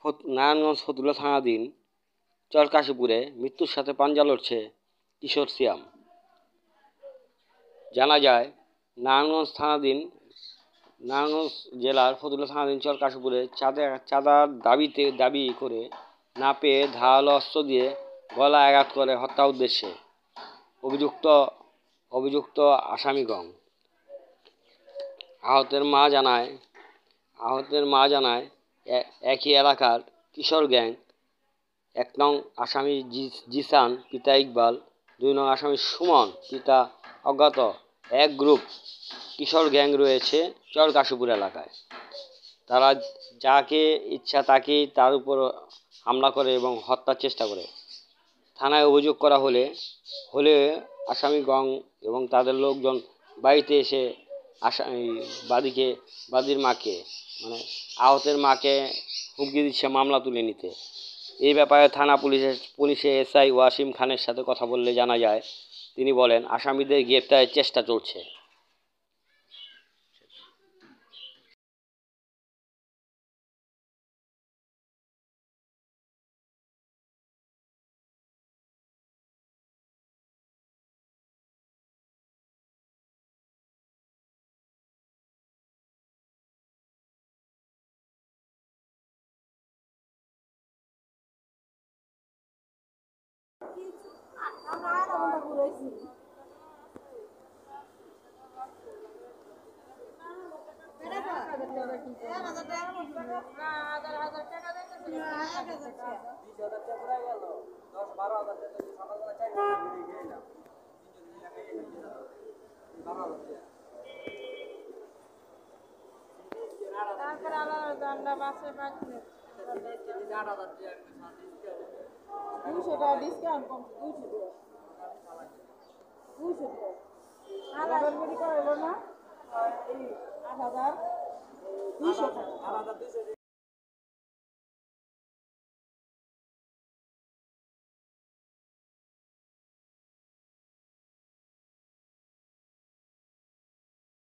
নারায়ণগঞ্জ ফতুল্লা থানাধীন চরকাশীপুরে মৃত্যুর সাথে পাঞ্জা লড়ছে কিশোর সিয়াম। জানা যায়, নারায়ণগঞ্জ জেলার ফতুল্লা থানাধীন চরকাশীপুরে চাঁদার দাবি করে না পেয়ে ধারালো অস্ত্র দিয়ে গলায় আঘাত করে হত্যা উদ্দেশ্যে অভিযুক্ত আসামিগণ। আহতের মা জানায় একই এলাকার কিশোর গ্যাং ১ নং আসামি জিসান পিতা ইকবাল, ২ নং আসামি সুমন পিতা অজ্ঞাত এক গ্রুপ কিশোর গ্যাং রয়েছে চরকাশীপুর এলাকায়। তারা যাকে ইচ্ছা তাকেই তার উপর হামলা করে এবং হত্যার চেষ্টা করে। থানায় অভিযোগ করা হলে আসামিগণ এবং তাদের লোকজন বাড়িতে এসে বাদীর মাকে আহতের মাকে হুমকি দিচ্ছে মামলা তুলে নিতে। এই ব্যাপারে থানা পুলিশে এসআই ওয়াসিম খানের সাথে কথা বললে জানা যায়, তিনি বলেন আসামিদের গ্রেপ্তারের চেষ্টা চলছে। তারপরে আলাদা জানলা বাসে বাকি 200 টাকা ডিসকাউন্ট কম 200 টাকা আলাদা করে হলো না এই 8000 200 টাকা